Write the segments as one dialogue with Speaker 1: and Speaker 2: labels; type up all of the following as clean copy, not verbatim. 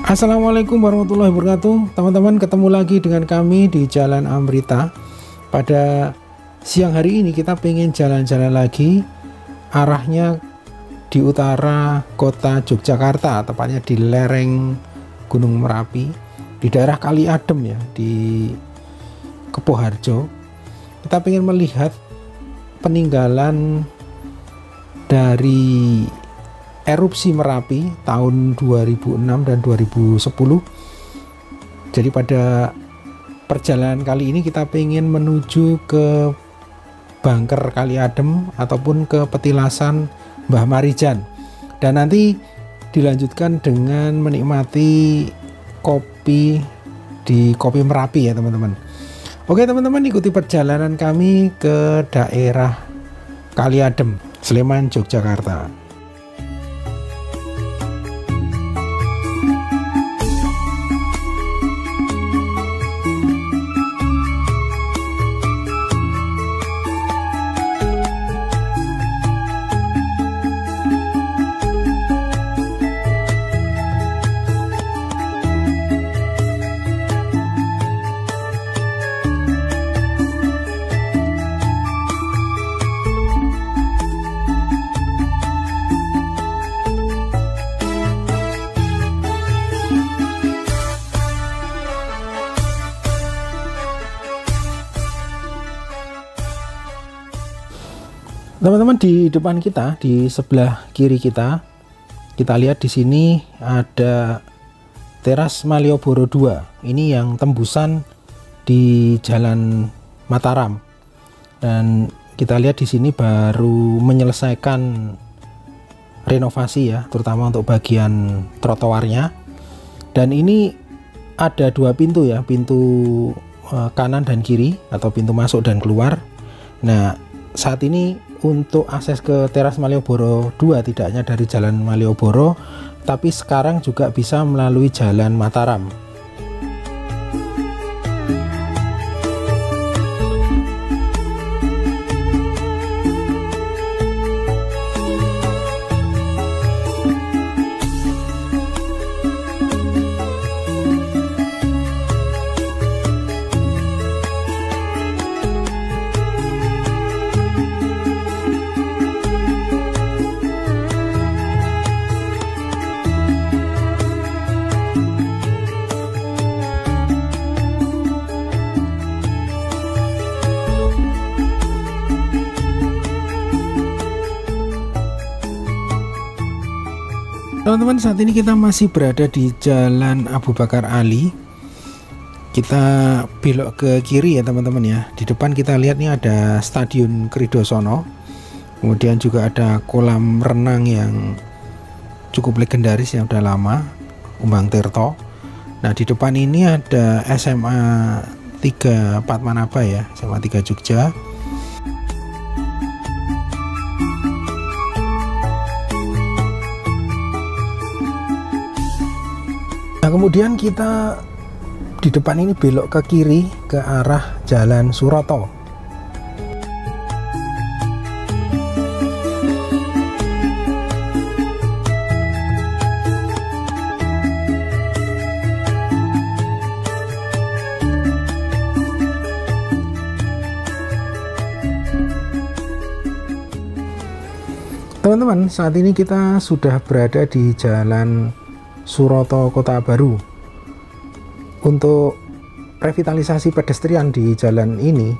Speaker 1: Assalamualaikum warahmatullahi wabarakatuh. Teman-teman, ketemu lagi dengan kami di Jalan Amrita. Pada siang hari ini kita pengen jalan-jalan lagi, arahnya di utara kota Yogyakarta, tepatnya di lereng Gunung Merapi, di daerah Kali Adem ya, di Kepoharjo. Kita pengen melihat peninggalan dari erupsi Merapi tahun 2006 dan 2010. Jadi pada perjalanan kali ini kita pengen menuju ke Bangker Kali Adem ataupun ke petilasan Mbah Marijan, dan nanti dilanjutkan dengan menikmati kopi di Kopi Merapi ya teman-teman. Oke teman-teman, ikuti perjalanan kami ke daerah Kali Adem, Sleman, Yogyakarta. Teman-teman, di depan kita, di sebelah kiri kita lihat di sini ada teras Malioboro 2. Ini yang tembusan di Jalan Mataram. Dan kita lihat di sini baru menyelesaikan renovasi ya, terutama untuk bagian trotoarnya. Dan ini ada dua pintu ya, pintu kanan dan kiri atau pintu masuk dan keluar. Nah, saat ini untuk akses ke teras Malioboro 2 tidak hanya dari Jalan Malioboro, tapi sekarang juga bisa melalui Jalan Mataram. Teman-teman, saat ini kita masih berada di Jalan Abu Bakar Ali. Kita belok ke kiri ya teman-teman ya. Di depan kita lihat nih ada Stadion Kridosono. Kemudian juga ada kolam renang yang cukup legendaris yang udah lama, Umbang Tirto. Nah, di depan ini ada SMA 3 Padmanaba ya, SMA 3 Jogja. Nah, kemudian kita di depan ini belok ke kiri ke arah Jalan Suroto. Teman-teman, saat ini kita sudah berada di Jalan Suroto Kota Baru. Untuk revitalisasi pedestrian di jalan ini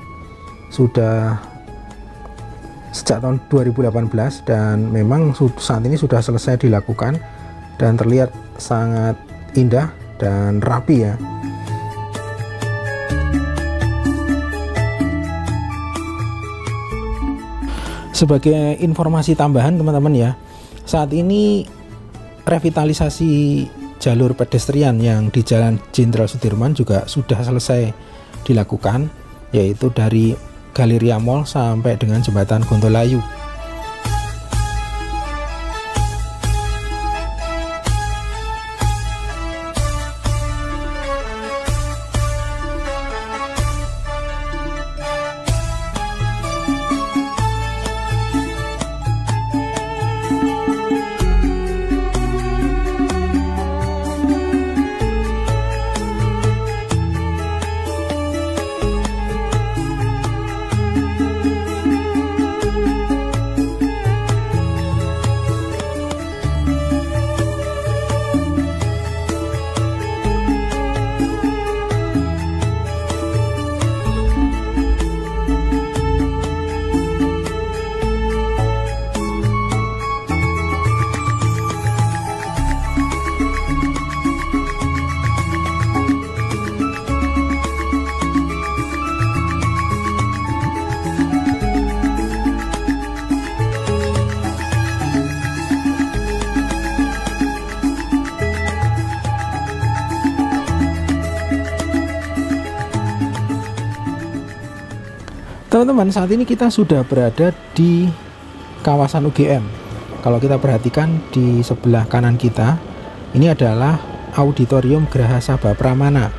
Speaker 1: sudah sejak tahun 2018 dan memang saat ini sudah selesai dilakukan dan terlihat sangat indah dan rapi ya. Sebagai informasi tambahan teman-teman ya, saat ini revitalisasi jalur pedestrian yang di Jalan Jenderal Sudirman juga sudah selesai dilakukan, yaitu dari Galeria Mall sampai dengan Jembatan Gontolayu. Teman-teman, saat ini kita sudah berada di kawasan UGM. Kalau kita perhatikan di sebelah kanan kita, ini adalah Auditorium Graha Sabha Pramana.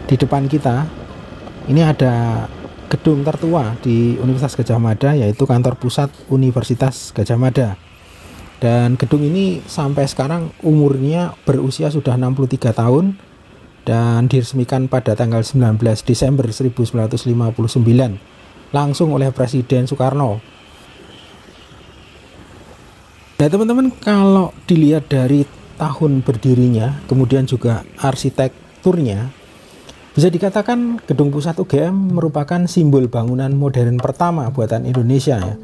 Speaker 1: Di depan kita, ini ada gedung tertua di Universitas Gadjah Mada, yaitu kantor pusat Universitas Gadjah Mada. Dan gedung ini sampai sekarang umurnya berusia sudah 63 tahun dan diresmikan pada tanggal 19 Desember 1959 langsung oleh Presiden Soekarno. Nah teman-teman, kalau dilihat dari tahun berdirinya, kemudian juga arsitekturnya, bisa dikatakan gedung pusat UGM merupakan simbol bangunan modern pertama buatan Indonesia ya.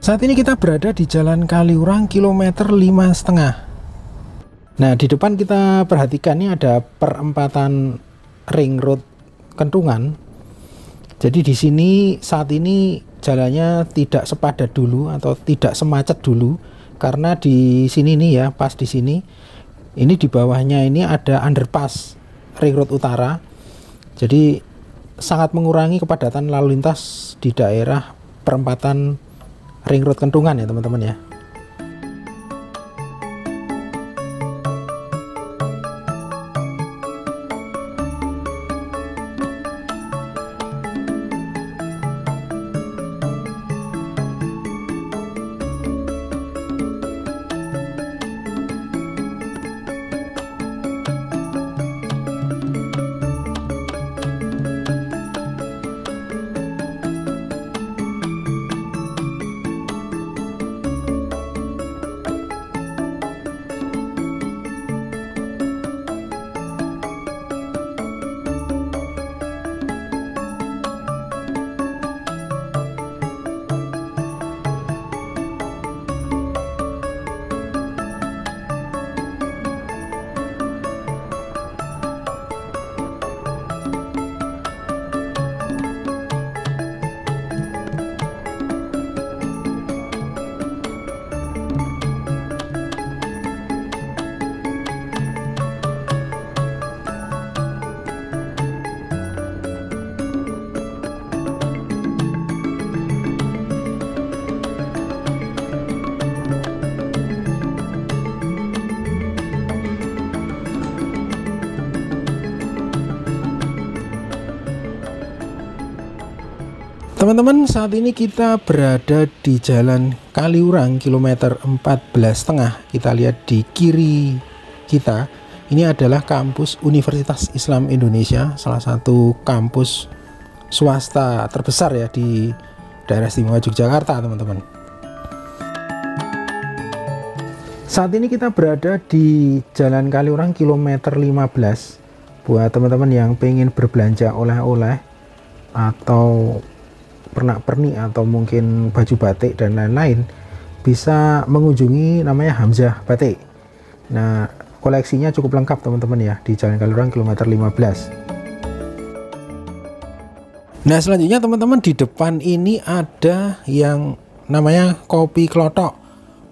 Speaker 1: Saat ini kita berada di Jalan Kaliurang kilometer 5,5. Nah, di depan kita perhatikan ini ada perempatan ring road Kentungan. Jadi di sini saat ini jalannya tidak sepadat dulu atau tidak semacet dulu, karena di sini nih ya, pas di sini, ini di bawahnya ini ada underpass ring road utara. Jadi sangat mengurangi kepadatan lalu lintas di daerah perempatan ring road Kentungan ya teman-teman ya. Teman-teman, saat ini kita berada di Jalan Kaliurang kilometer 14,5. Kita lihat di kiri kita, ini adalah kampus Universitas Islam Indonesia, salah satu kampus swasta terbesar ya di daerah istimewa Yogyakarta, teman-teman. Saat ini kita berada di Jalan Kaliurang kilometer 15. Buat teman-teman yang pengen berbelanja oleh-oleh atau pernak-pernik atau mungkin baju batik dan lain-lain, bisa mengunjungi namanya Hamzah Batik. Nah, koleksinya cukup lengkap teman-teman ya di Jalan Kaliurang kilometer 15. Nah, selanjutnya teman-teman, di depan ini ada yang namanya Kopi Klothok.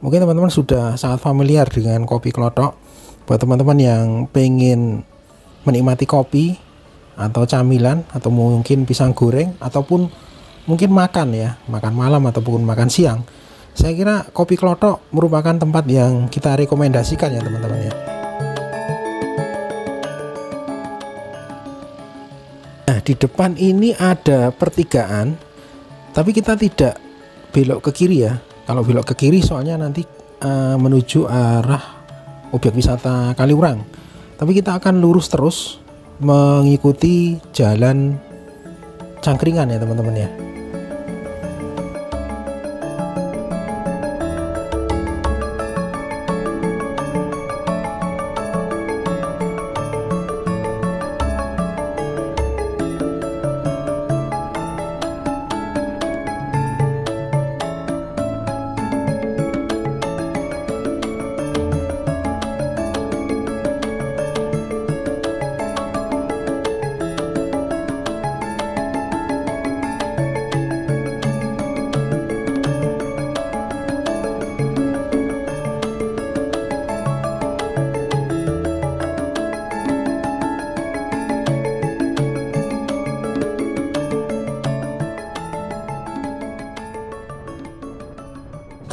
Speaker 1: Mungkin teman-teman sudah sangat familiar dengan Kopi Klothok. Buat teman-teman yang pengen menikmati kopi atau camilan atau mungkin pisang goreng ataupun mungkin makan ya, makan malam ataupun makan siang, saya kira Kopi Klothok merupakan tempat yang kita rekomendasikan ya teman-teman ya. di depan ini ada pertigaan, tapi kita tidak belok ke kiri ya. Kalau belok ke kiri soalnya nanti menuju arah objek wisata Kaliurang. Tapi kita akan lurus terus mengikuti jalan Cangkringan ya teman-teman ya.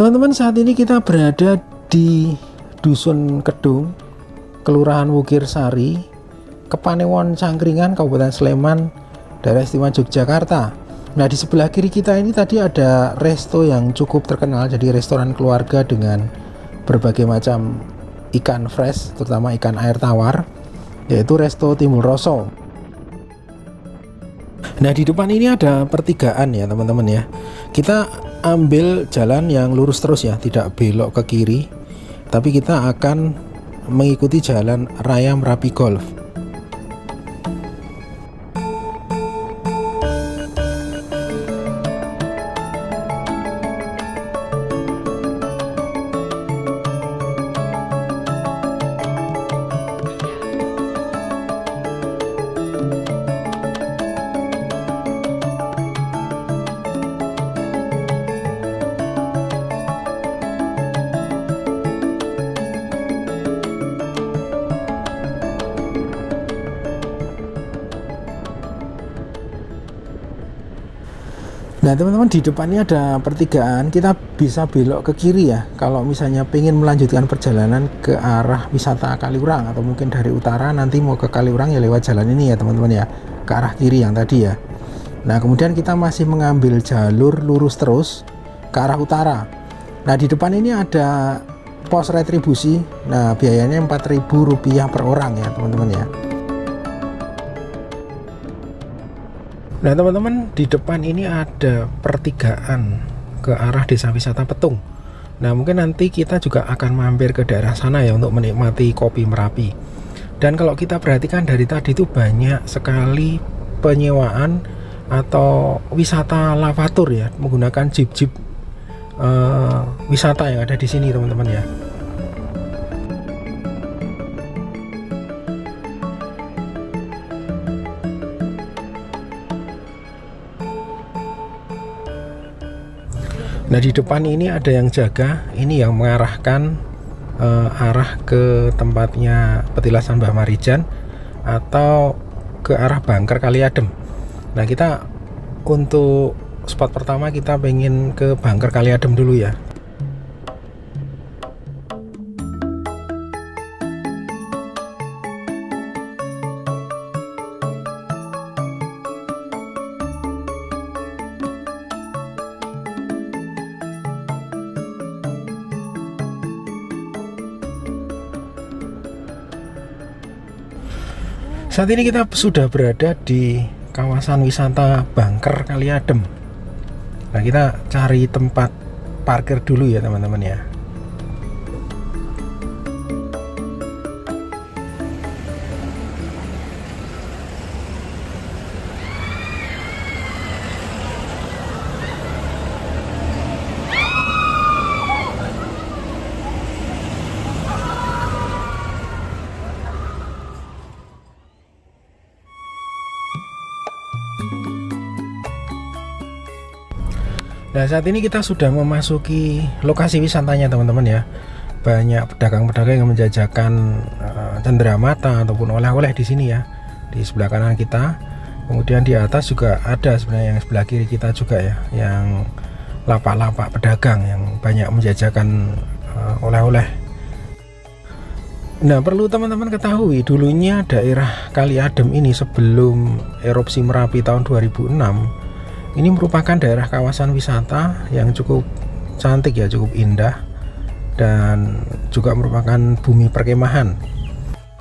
Speaker 1: Teman-teman, saat ini kita berada di Dusun Kedung, Kelurahan Wukir Sari, Kepanewon Cangkringan, Kabupaten Sleman, Daerah Istimewa Yogyakarta. Nah, di sebelah kiri kita ini tadi ada resto yang cukup terkenal, jadi restoran keluarga dengan berbagai macam ikan fresh, terutama ikan air tawar, yaitu Resto Timbul Roso. Nah, di depan ini ada pertigaan ya teman-teman ya. Kita ambil jalan yang lurus terus ya, tidak belok ke kiri, tapi kita akan mengikuti jalan raya Merapi Golf. Nah teman-teman, di depannya ada pertigaan, kita bisa belok ke kiri ya kalau misalnya pengen melanjutkan perjalanan ke arah wisata Kaliurang, atau mungkin dari utara nanti mau ke Kaliurang ya lewat jalan ini ya teman-teman ya, ke arah kiri yang tadi ya. Nah kemudian kita masih mengambil jalur lurus terus ke arah utara. Nah di depan ini ada pos retribusi, nah biayanya Rp4.000 per orang ya teman-teman ya. Nah teman-teman, di depan ini ada pertigaan ke arah desa wisata Petung. Nah mungkin nanti kita juga akan mampir ke daerah sana ya untuk menikmati kopi Merapi. Dan kalau kita perhatikan dari tadi itu banyak sekali penyewaan atau wisata lavatur ya, menggunakan jeep-jeep wisata yang ada di sini teman-teman ya. Nah di depan ini ada yang jaga, ini yang mengarahkan arah ke tempatnya petilasan Mbah Marijan atau ke arah Bangker Kali Adem. Nah kita untuk spot pertama kita pengen ke Bangker Kali Adem dulu ya. Saat ini kita sudah berada di kawasan wisata Bangker Kali Adem. Nah kita cari tempat parkir dulu ya teman-teman ya. Nah saat ini kita sudah memasuki lokasi wisatanya teman-teman ya. Banyak pedagang-pedagang yang menjajakan cenderamata ataupun oleh-oleh di sini ya, di sebelah kanan kita. Kemudian di atas juga ada sebenarnya yang sebelah kiri kita juga ya, yang lapak-lapak pedagang yang banyak menjajakan oleh-oleh. Nah, perlu teman-teman ketahui, dulunya daerah Kali Adem ini sebelum erupsi Merapi tahun 2006 ini merupakan daerah kawasan wisata yang cukup cantik ya, cukup indah, dan juga merupakan bumi perkemahan.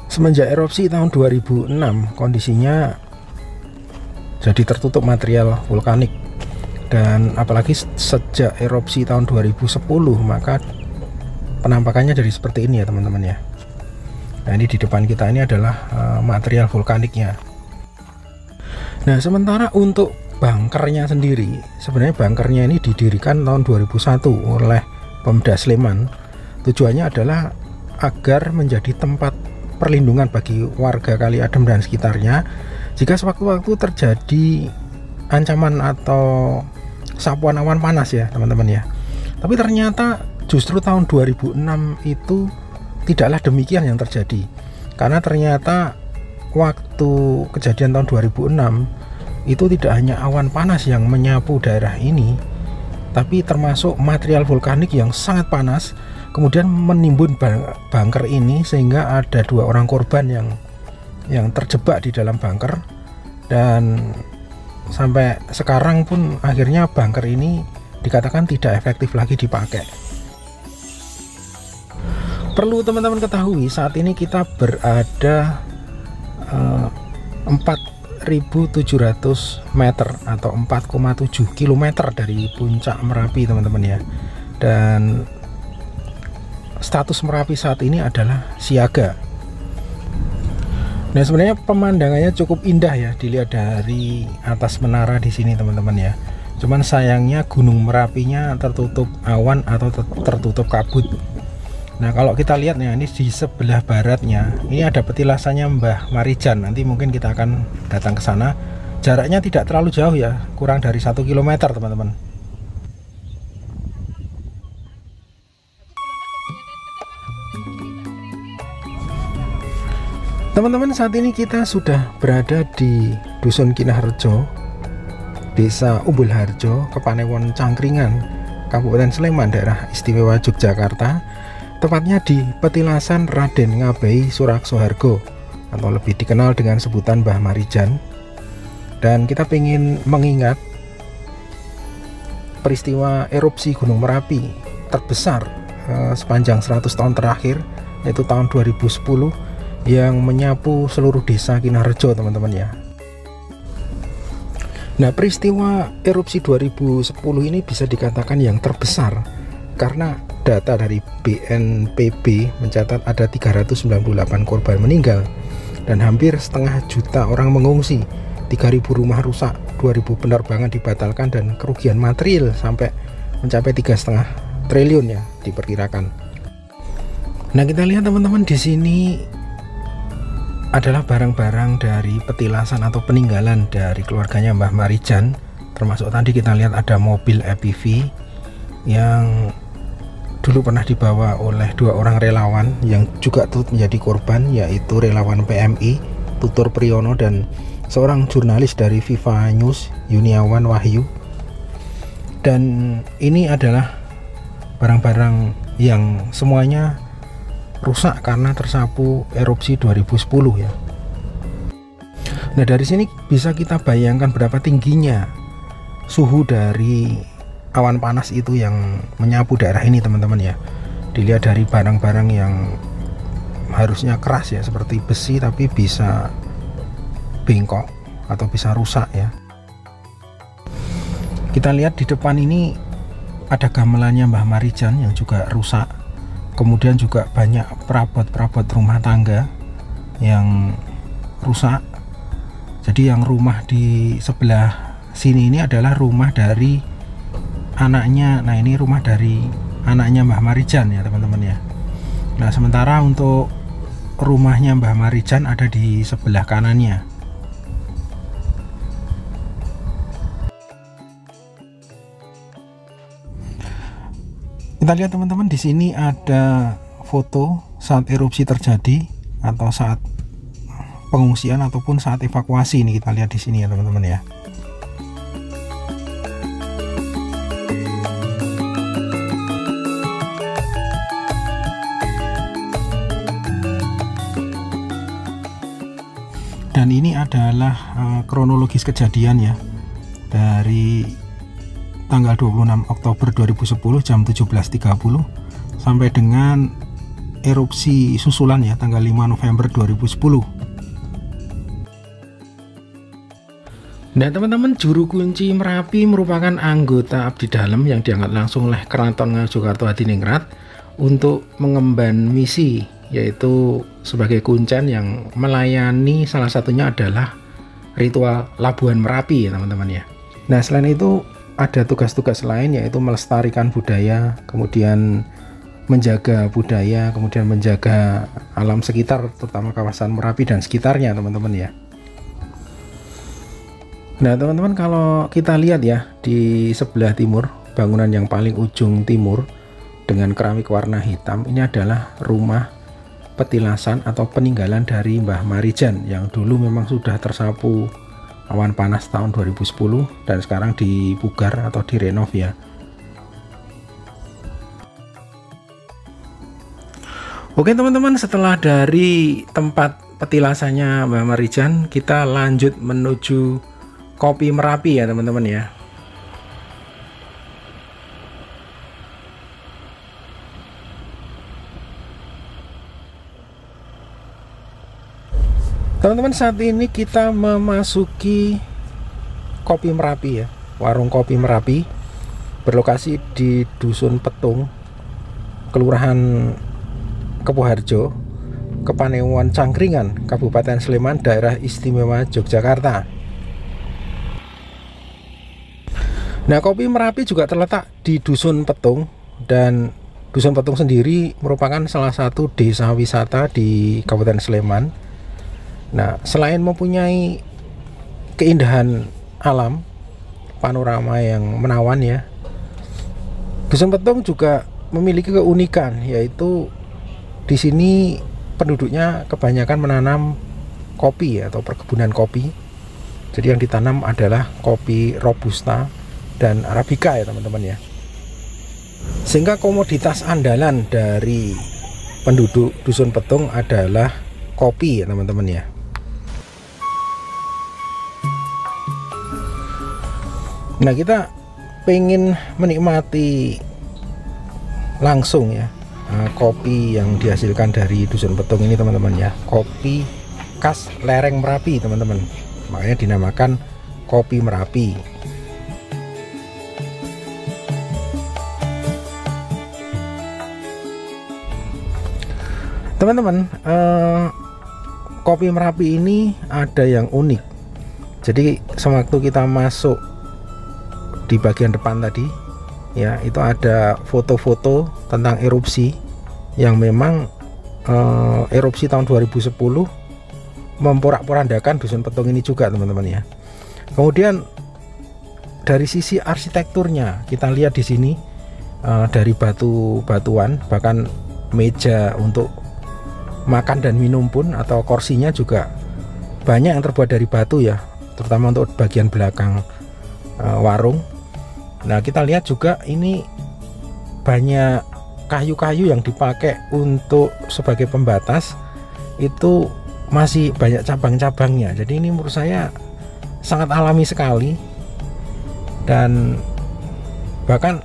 Speaker 1: Semenjak erupsi tahun 2006 kondisinya jadi tertutup material vulkanik, dan apalagi sejak erupsi tahun 2010 maka penampakannya jadi seperti ini ya teman-teman ya. Nah, ini di depan kita ini adalah material vulkaniknya. Nah, sementara untuk bunkernya sendiri, sebenarnya bunkernya ini didirikan tahun 2001 oleh Pemda Sleman. Tujuannya adalah agar menjadi tempat perlindungan bagi warga Kali Adem dan sekitarnya jika sewaktu-waktu terjadi ancaman atau sapuan awan panas ya teman-teman ya. Tapi ternyata justru tahun 2006 itu tidaklah demikian yang terjadi, karena ternyata waktu kejadian tahun 2006 itu tidak hanya awan panas yang menyapu daerah ini, tapi termasuk material vulkanik yang sangat panas kemudian menimbun bunker ini, sehingga ada 2 orang korban yang terjebak di dalam bunker, dan sampai sekarang pun akhirnya bunker ini dikatakan tidak efektif lagi dipakai. Perlu teman-teman ketahui, saat ini kita berada 4.700 meter atau 4,7 km dari puncak Merapi teman-teman ya, dan status Merapi saat ini adalah siaga. Nah, sebenarnya pemandangannya cukup indah ya dilihat dari atas menara di sini teman-teman ya. Cuman sayangnya Gunung Merapinya tertutup awan atau tertutup kabut. Nah, kalau kita lihat ya, ini di sebelah baratnya ini ada petilasannya Mbah Marijan. Nanti mungkin kita akan datang ke sana. Jaraknya tidak terlalu jauh ya, kurang dari 1 km teman-teman. Teman-teman, saat ini kita sudah berada di Dusun Kinaharjo, Desa Umbul Harjo, Kepanewon Cangkringan, Kabupaten Sleman, daerah istimewa Yogyakarta. Tepatnya di petilasan Raden Ngabei Suraksohargo, atau lebih dikenal dengan sebutan Mbah Marijan. Dan kita ingin mengingat peristiwa erupsi Gunung Merapi terbesar sepanjang 100 tahun terakhir, yaitu tahun 2010, yang menyapu seluruh desa Kinaharjo teman-teman ya. Nah, peristiwa erupsi 2010 ini bisa dikatakan yang terbesar karena data dari BNPB mencatat ada 398 korban meninggal dan hampir setengah juta orang mengungsi, 3.000 rumah rusak, 2.000 penerbangan dibatalkan, dan kerugian material sampai mencapai 3,5 triliun ya diperkirakan. Nah, kita lihat teman-teman, di sini adalah barang-barang dari petilasan atau peninggalan dari keluarganya Mbah Marijan. Termasuk tadi kita lihat ada mobil EPV yang dulu pernah dibawa oleh 2 orang relawan yang juga turut menjadi korban, yaitu relawan PMI Tutur Priyono dan seorang jurnalis dari Viva News Yuniawan Wahyu. Dan ini adalah barang-barang yang semuanya rusak karena tersapu erupsi 2010 ya. Nah, dari sini bisa kita bayangkan berapa tingginya suhu dari awan panas itu yang menyapu daerah ini teman-teman ya. Dilihat dari barang-barang yang harusnya keras ya, seperti besi, tapi bisa bengkok atau bisa rusak ya. Kita lihat di depan ini ada gamelannya Mbah Marijan yang juga rusak. Kemudian juga banyak perabot-perabot rumah tangga yang rusak. Jadi yang rumah di sebelah sini ini adalah rumah dari anaknya. Nah, ini rumah dari anaknya Mbah Marijan ya teman-teman ya. Nah, sementara untuk rumahnya Mbah Marijan ada di sebelah kanannya. Kita lihat teman-teman, di sini ada foto saat erupsi terjadi atau saat pengungsian ataupun saat evakuasi. Ini kita lihat di sini ya teman-teman ya. adalah kronologis kejadian ya, dari tanggal 26 Oktober 2010 jam 17.30 sampai dengan erupsi susulan ya tanggal 5 November 2010. Nah teman-teman, Juru Kunci Merapi merupakan anggota abdi dalam yang diangkat langsung oleh Keraton Ngayogyakarta Hadiningrat untuk mengemban misi, yaitu sebagai kuncen yang melayani, salah satunya adalah ritual Labuhan Merapi ya teman-teman ya. Nah selain itu ada tugas-tugas lain, yaitu melestarikan budaya, kemudian menjaga budaya, kemudian menjaga alam sekitar, terutama kawasan Merapi dan sekitarnya teman-teman ya. Nah teman-teman, kalau kita lihat ya di sebelah timur, bangunan yang paling ujung timur dengan keramik warna hitam, ini adalah rumah petilasan atau peninggalan dari Mbah Marijan yang dulu memang sudah tersapu awan panas tahun 2010 dan sekarang dipugar atau direnov ya. Oke teman-teman, setelah dari tempat petilasannya Mbah Marijan, kita lanjut menuju Kopi Merapi ya teman-teman ya. Teman-teman, saat ini kita memasuki Kopi Merapi ya, warung Kopi Merapi, berlokasi di Dusun Petung, Kelurahan Kepuharjo, Kepanewon Cangkringan, Kabupaten Sleman, Daerah Istimewa Yogyakarta. Nah, Kopi Merapi juga terletak di Dusun Petung, dan Dusun Petung sendiri merupakan salah satu desa wisata di Kabupaten Sleman. Nah, selain mempunyai keindahan alam, panorama yang menawan ya, Dusun Petung juga memiliki keunikan, yaitu di sini penduduknya kebanyakan menanam kopi atau perkebunan kopi. Jadi yang ditanam adalah kopi robusta dan arabica ya teman-teman ya. Sehingga komoditas andalan dari penduduk Dusun Petung adalah kopi ya teman-teman ya. Nah, kita pengen menikmati langsung ya kopi yang dihasilkan dari Dusun Petung ini teman-teman ya. Kopi khas lereng Merapi teman-teman, makanya dinamakan Kopi Merapi. Teman-teman, Kopi Merapi ini ada yang unik. Jadi sewaktu kita masuk di bagian depan tadi ya, itu ada foto-foto tentang erupsi yang memang erupsi tahun 2010 memporak-porandakan Dusun Petung ini juga teman-teman ya. Kemudian dari sisi arsitekturnya kita lihat di sini, dari batu-batuan, bahkan meja untuk makan dan minum pun atau kursinya juga banyak yang terbuat dari batu ya, terutama untuk bagian belakang warung. Nah, kita lihat juga ini banyak kayu-kayu yang dipakai untuk sebagai pembatas, itu masih banyak cabang-cabangnya. Jadi ini menurut saya sangat alami sekali, dan bahkan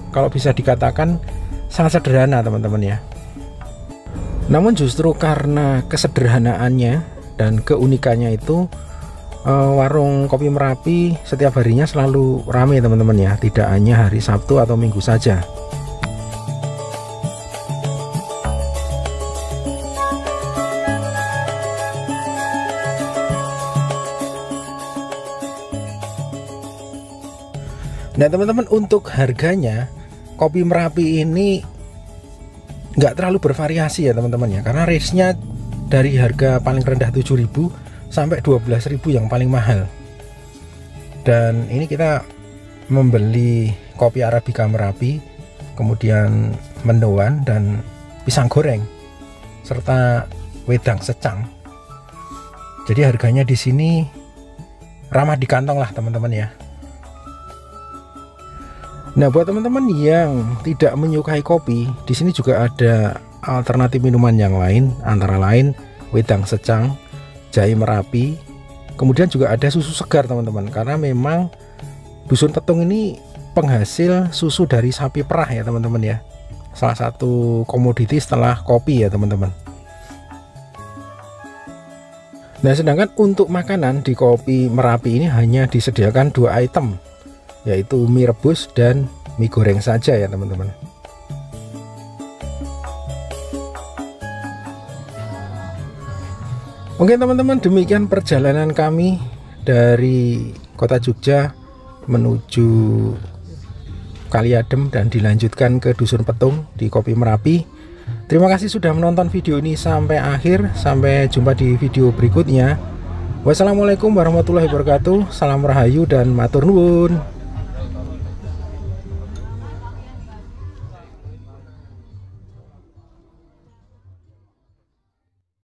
Speaker 1: kalau bisa dikatakan sangat sederhana teman-teman ya. Namun justru karena kesederhanaannya dan keunikannya itu, warung Kopi Merapi setiap harinya selalu ramai teman-teman ya, tidak hanya hari Sabtu atau Minggu saja. Nah teman-teman, untuk harganya Kopi Merapi ini nggak terlalu bervariasi ya teman-teman ya, karena range-nya dari harga paling rendah 7.000 sampai 12.000 yang paling mahal. Dan ini kita membeli kopi arabica Merapi, kemudian mendoan dan pisang goreng serta wedang secang. Jadi harganya di sini ramah di kantong lah teman-teman ya. Nah, buat teman-teman yang tidak menyukai kopi, di sini juga ada alternatif minuman yang lain, antara lain wedang secang, jahe Merapi, Kemudian juga ada susu segar teman-teman, karena memang Dusun Petung ini penghasil susu dari sapi perah ya teman-teman ya. Salah satu komoditi setelah kopi ya teman-teman. Nah, sedangkan untuk makanan di Kopi Merapi ini hanya disediakan 2 item, yaitu mie rebus dan mie goreng saja ya teman-teman. Oke teman-teman, demikian perjalanan kami dari kota Jogja menuju Kaliadem dan dilanjutkan ke Dusun Petung di Kopi Merapi. Terima kasih sudah menonton video ini sampai akhir. Sampai jumpa di video berikutnya. Wassalamualaikum warahmatullahi wabarakatuh. Salam rahayu dan matur nuwun.